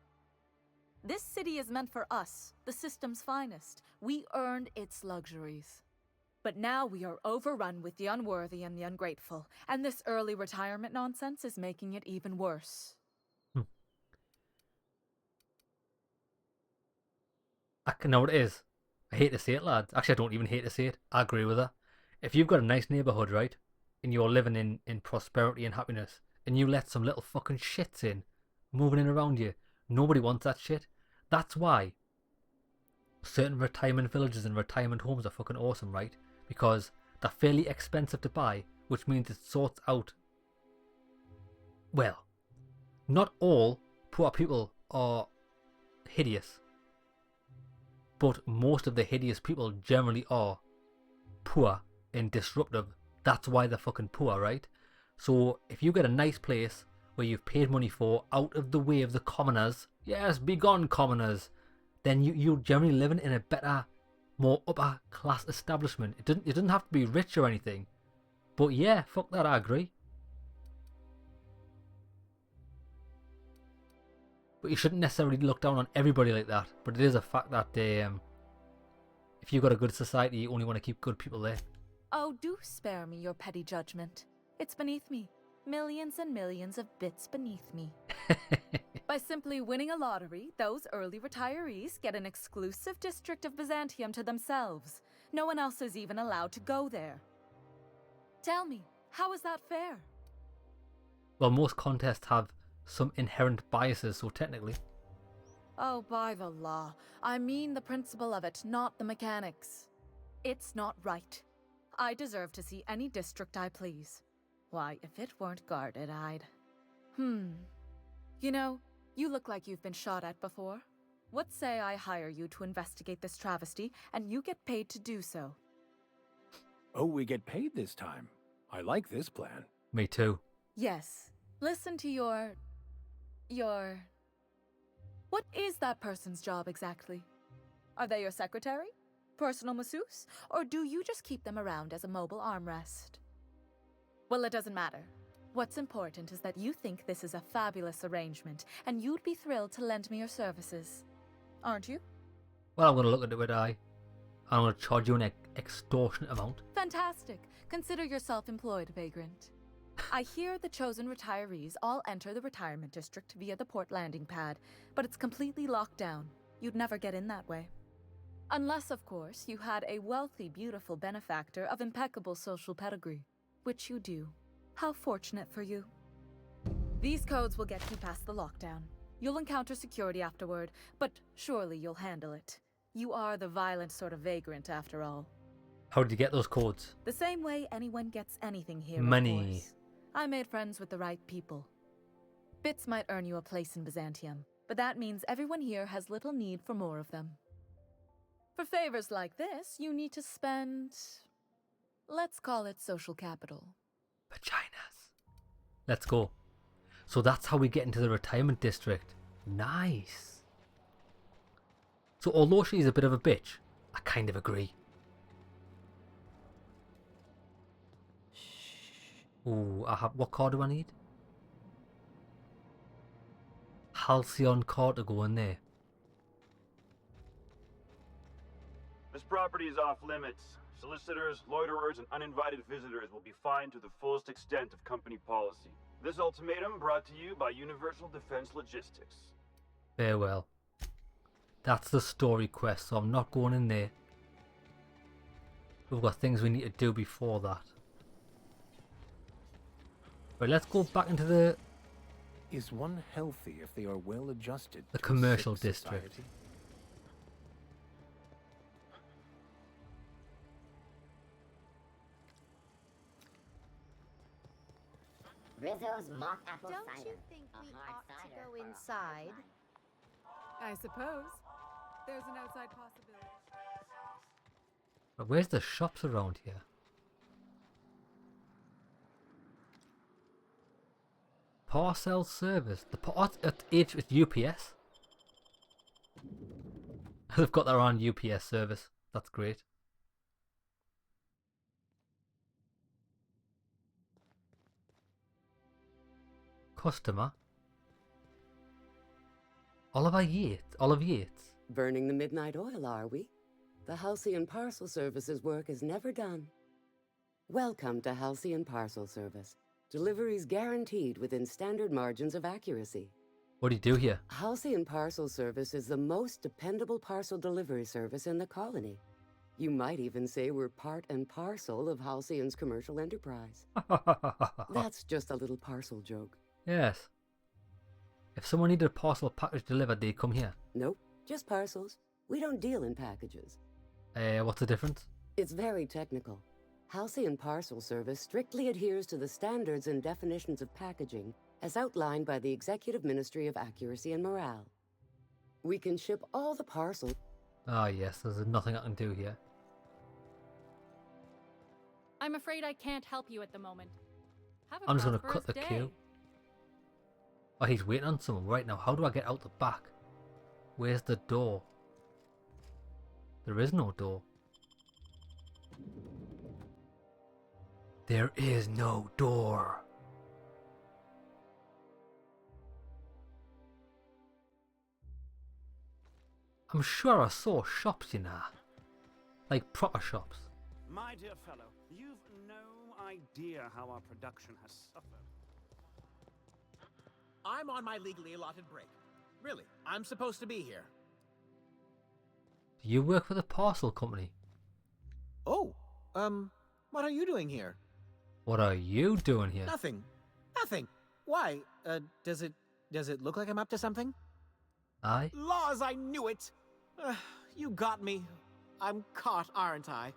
This city is meant for us, the system's finest. We earned its luxuries. But now we are overrun with the unworthy and the ungrateful, and this early retirement nonsense is making it even worse. I know what it is. I hate to say it, lads. Actually, I don't even hate to say it. I agree with her. If you've got a nice neighbourhood, right, and you're living in prosperity and happiness, and you let some little fucking shits in, moving in around you, nobody wants that shit. That's why certain retirement villages and retirement homes are fucking awesome, right? Because they're fairly expensive to buy, which means it sorts out. Well, not all poor people are hideous, but most of the hideous people generally are poor and disruptive. That's why they're fucking poor, right? So if you get a nice place where you've paid money for, out of the way of the commoners, yes, be gone commoners, then you're generally living in a better, more upper class establishment. It doesn't have to be rich or anything. But yeah, fuck that, I agree. But you shouldn't necessarily look down on everybody like that. But it is a fact that if you've got a good society, you only want to keep good people there. Oh, do spare me your petty judgment. It's beneath me. Millions and millions of bits beneath me. By simply winning a lottery, those early retirees get an exclusive district of Byzantium to themselves. No one else is even allowed to go there. Tell me, how is that fair? Well, most contests have some inherent biases, so technically. Oh, by the law. I mean the principle of it, not the mechanics. It's not right. I deserve to see any district I please. Why, if it weren't guarded, I'd... You know, you look like you've been shot at before. What say I hire you to investigate this travesty, and you get paid to do so? Oh, we get paid this time. I like this plan. Me too. Yes. Listen to your... What is that person's job exactly? Are they your secretary? Personal masseuse? Or do you just keep them around as a mobile armrest? Well, it doesn't matter. What's important is that you think this is a fabulous arrangement, and you'd be thrilled to lend me your services. Aren't you? Well, I'm going to look into it, I'm going to charge you an extortionate amount. Fantastic. Consider yourself employed, vagrant. I hear the chosen retirees all enter the retirement district via the port landing pad, but it's completely locked down. You'd never get in that way. Unless, of course, you had a wealthy, beautiful benefactor of impeccable social pedigree. Which you do. How fortunate for you. These codes will get you past the lockdown. You'll encounter security afterward, but surely you'll handle it. You are the violent sort of vagrant, after all. How did you get those codes? The same way anyone gets anything here, Money. of course. I made friends with the right people. Bits might earn you a place in Byzantium, but that means everyone here has little need for more of them. For favors like this, you need to spend... let's call it social capital. Vaginas. Let's go. So that's how we get into the retirement district. Nice. So although she's a bit of a bitch, I kind of agree. Ooh, what card do I need? Halcyon card to go in there. This property is off limits. Solicitors, loiterers, and uninvited visitors will be fined to the fullest extent of company policy. This ultimatum brought to you by Universal Defense Logistics. Farewell. That's the story quest, so I'm not going in there. We've got things we need to do before that. Right, let's go back into the... Is one healthy if they are well adjusted? The to a commercial sick district. society? Rizzo's mock apple Don't cider. you think A we hard ought to cider go for a inside? I suppose. There's an outside possibility. But where's the shops around here? Parcel service. The it's UPS. They've got their own UPS service. That's great. Customer. Olive Yates. Burning the midnight oil, are we? The Halcyon Parcel Service's work is never done. Welcome to Halcyon Parcel Service. Deliveries guaranteed within standard margins of accuracy. What do you do here? Halcyon Parcel Service is the most dependable parcel delivery service in the colony. You might even say we're part and parcel of Halcyon's commercial enterprise. That's just a little parcel joke. Yes. If someone needed a parcel package delivered, they'd come here. Nope, just parcels. We don't deal in packages. What's the difference? It's very technical. Halcyon Parcel Service strictly adheres to the standards and definitions of packaging as outlined by the Executive Ministry of Accuracy and Morale. We can ship all the parcels. Ah, yes, there's nothing I can do here. I'm afraid I can't help you at the moment. Have a I'm just going to prosperous cut the day. queue. Oh, he's waiting on someone right now. How do I get out the back? Where's the door? There is no door. There is no door. I'm sure I saw shops, you know. Like proper shops. My dear fellow, you've no idea how our production has suffered. I'm on my legally allotted break. Really, I'm supposed to be here. Do you work for the parcel company? Oh, what are you doing here? What are you doing here? Nothing. Nothing. Why? Does it look like I'm up to something? Aye. Laws, I knew it! You got me. I'm caught, aren't I?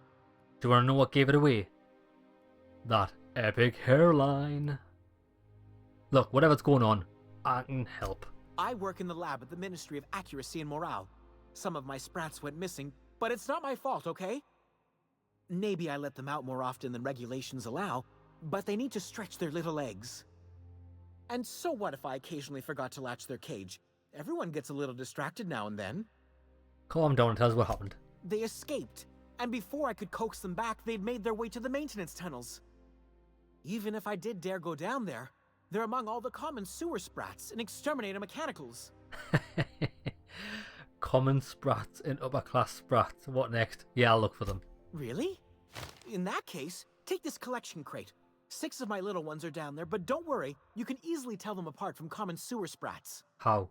Do you want to know what gave it away? That epic hairline. Look, whatever's going on, I can help. I work in the lab at the Ministry of Accuracy and Morale. Some of my sprats went missing, but it's not my fault, okay? Maybe I let them out more often than regulations allow, but they need to stretch their little legs. And so what if I occasionally forgot to latch their cage? Everyone gets a little distracted now and then. Calm down and tell us what happened. They escaped, and before I could coax them back, they'd made their way to the maintenance tunnels. Even if I did dare go down there, they're among all the common sewer sprats and exterminator mechanicals. Common sprats and upper class sprats. What next? Yeah, I'll look for them. Really? In that case, take this collection crate. 6 of my little ones are down there, but don't worry, you can easily tell them apart from common sewer sprats. How?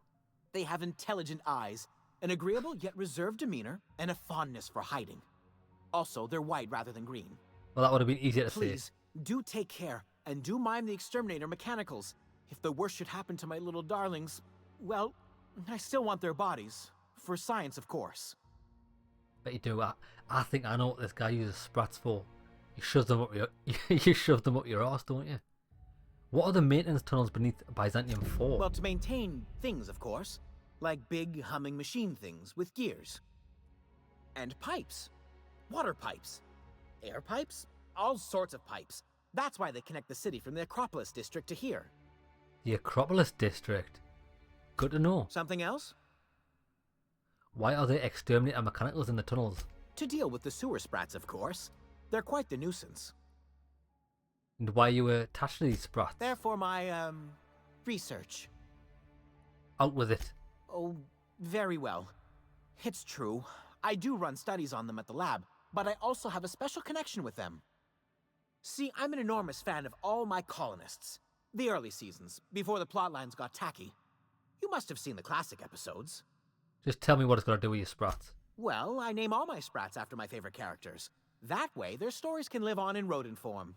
They have intelligent eyes, an agreeable yet reserved demeanor, and a fondness for hiding. Also, they're white rather than green. Well, that would have been easier to say. Please, do take care, and do mind the exterminator mechanicals. If the worst should happen to my little darlings, well, I still want their bodies. For science, of course. Bet you do. I think I know what this guy uses sprats for. You shove them up your you shove them up your arse, don't you? What are the maintenance tunnels beneath Byzantium for? Well, to maintain things, of course. Like big, humming machine things with gears. And pipes. Water pipes. Air pipes. All sorts of pipes. That's why they connect the city from the Acropolis district to here. The Acropolis district. Good to know. Something else? Why are there exterminator mechanicals in the tunnels? To deal with the sewer sprats, of course. They're quite the nuisance. And why you were attached to these sprats? They're for my, research. Out with it. Oh, very well. It's true. I do run studies on them at the lab, but I also have a special connection with them. See, I'm an enormous fan of all my colonists. The early seasons, before the plotlines got tacky. You must have seen the classic episodes. Just tell me what it's got to do with your sprats. Well, I name all my sprats after my favorite characters. That way, their stories can live on in rodent form.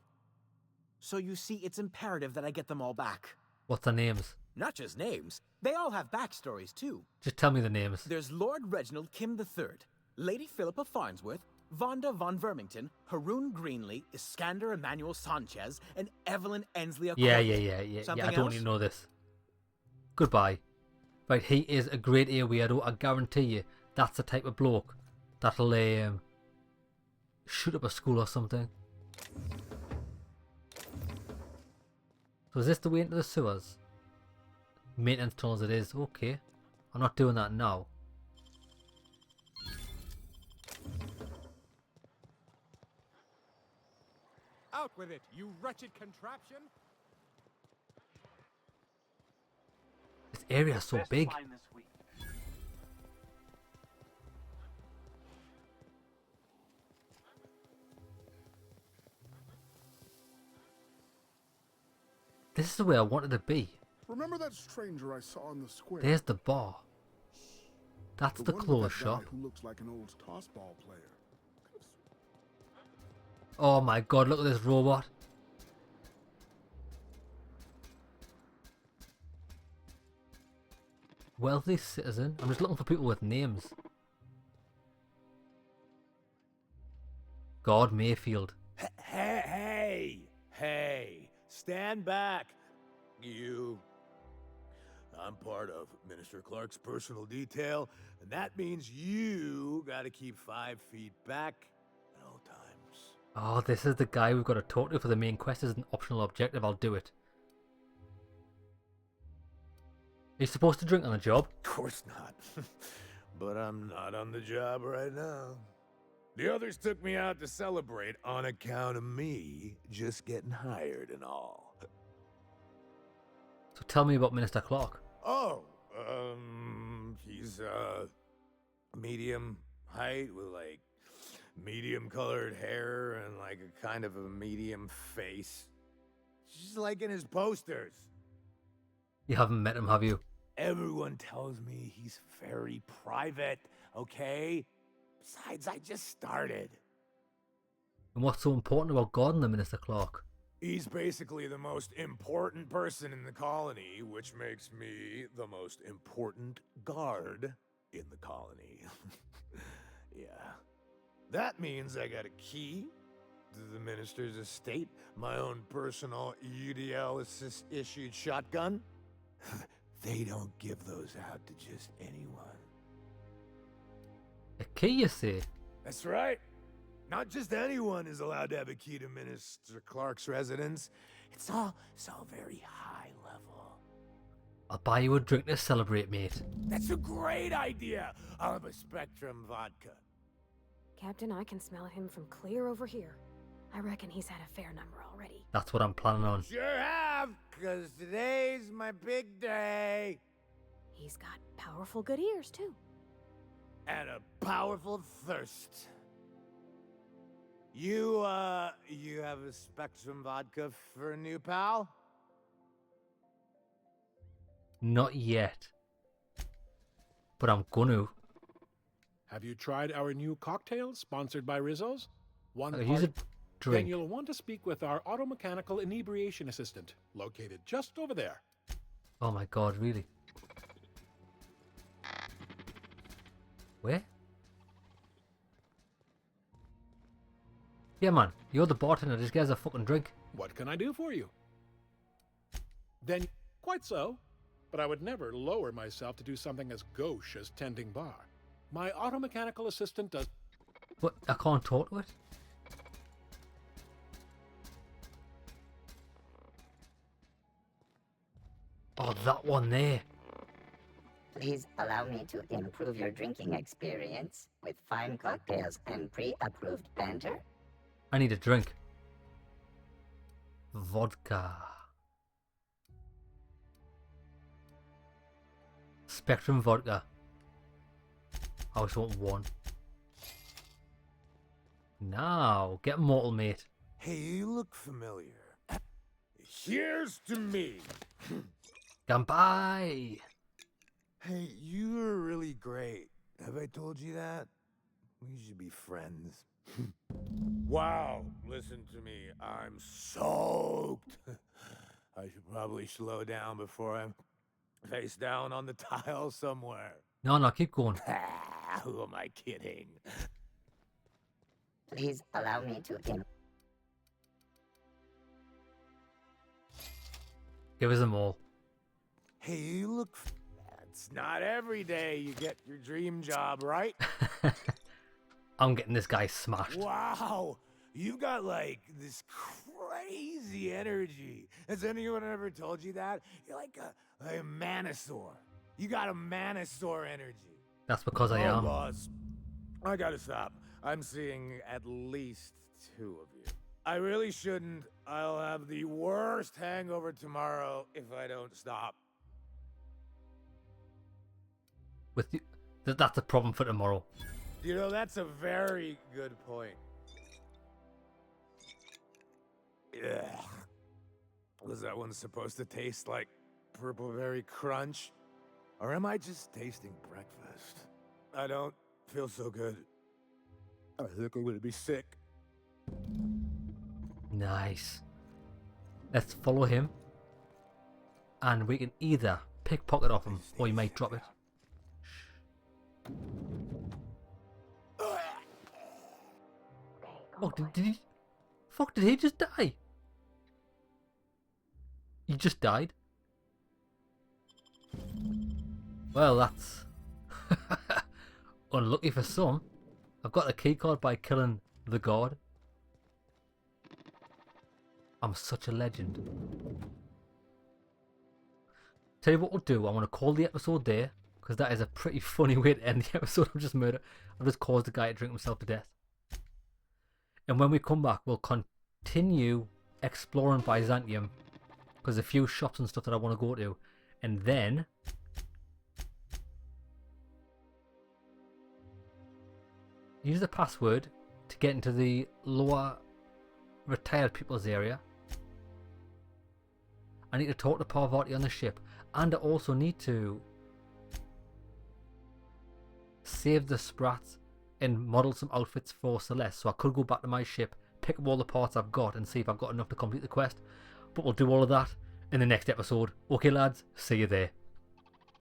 So you see, it's imperative that I get them all back. What's their names? Not just names. They all have backstories, too. Just tell me the names. There's Lord Reginald Kim III, Lady Philippa Farnsworth, Vonda von Vermington, Haroon Greenlee, Iskander Emmanuel Sanchez, and Evelyn Ensley Accordi. Yeah, I don't need to know this. Goodbye. Right, he is a grade A weirdo, I guarantee you. That's the type of bloke that'll shoot up a school or something. So is this the way into the sewers? Maintenance tunnels it is, okay. I'm not doing that now. Out with it, you wretched contraption! This area is so Best big. find this week. This is the way I wanted to be. Remember that stranger I saw in the square? There's the bar. That's the one with clothes that shop. guy who looks like an old tossball player. Oh my god, look at this robot. Wealthy citizen. I'm just looking for people with names. God Mayfield. Hey, stand back, you. I'm part of Minister Clark's personal detail, and that means you gotta keep 5 feet back at all times. Oh, this is the guy we've got to talk to for the main quest as an optional objective. I'll do it. Are you supposed to drink on the job? Of course not. But I'm not on the job right now. The others took me out to celebrate on account of me just getting hired and all. So tell me about Minister Clark. Oh, he's, medium height with, like, medium colored hair and, like, a kind of a medium face. Just like in his posters. You haven't met him, have you? Everyone tells me he's very private, okay? Besides, I just started. And what's so important about guarding the Minister Clark? He's basically the most important person in the colony, which makes me the most important guard in the colony. Yeah. That means I got a key to the minister's estate, my own personal UDL-issued shotgun. They don't give those out to just anyone. A key, you say? That's right. Not just anyone is allowed to have a key to Minister Clark's residence. It's all so very high level. I'll buy you a drink to celebrate, mate. That's a great idea. I'll have a Spectrum vodka. Captain, I can smell him from clear over here. I reckon he's had a fair number already. That's what I'm planning on. Sure have, because today's my big day. He's got powerful good ears, too. And a powerful thirst. You have a Spectrum vodka for a new pal? Not yet. But I'm gonna. Have you tried our new cocktail sponsored by Rizzo's? One I'll use a Then drink. you'll want to speak with our automechanical inebriation assistant, located just over there. Oh my god, really? Where? Yeah, man. You're the bartender. Just get us a fucking drink. What can I do for you? Then, quite so. But I would never lower myself to do something as gauche as tending bar. My automechanical assistant does... What? I can't talk to it? Oh, that one there. Please allow me to improve your drinking experience with fine cocktails and pre-approved banter. I need a drink. Vodka. Spectrum vodka. I just want one. Now, get mortal, mate. Hey, you look familiar. Here's to me. Goodbye. Hey, you were really great. Have I told you that? We should be friends. Wow, listen to me. I'm soaked. I should probably slow down before I'm face down on the tile somewhere. No, keep going. Who am I kidding? Please allow me to Give us them all. Hey, you look... It's not every day you get your dream job, right? I'm getting this guy smashed. Wow, you've got like this crazy energy. Has anyone ever told you that? You're like a manosaur. You got a manosaur energy. That's because I am. Boss, I gotta stop. I'm seeing at least 2 of you. I really shouldn't. I'll have the worst hangover tomorrow if I don't stop. With you, that's a problem for tomorrow. You know, that's a very good point. Yeah. Was that one supposed to taste like purple berry crunch? Or am I just tasting breakfast? I don't feel so good. I think I'm gonna be sick. Nice. Let's follow him. And we can either pickpocket off him or he might drop it. Oh, did he? Fuck, did he just die? He just died? Well, that's unlucky for some. I've got the keycard by killing the god. I'm such a legend. Tell you what we'll do, I want to call the episode there, because that is a pretty funny way to end the episode. I've just caused the guy to drink himself to death. And when we come back, we'll continue exploring Byzantium, because there's a few shops and stuff that I want to go to. And then use the password to get into the lower retired people's area. I need to talk to Parvati on the ship, and I also need to save the sprats and model some outfits for Celeste, so I could go back to my ship, pick up all the parts I've got and see if I've got enough to complete the quest. But we'll do all of that in the next episode. Okay lads, see you there.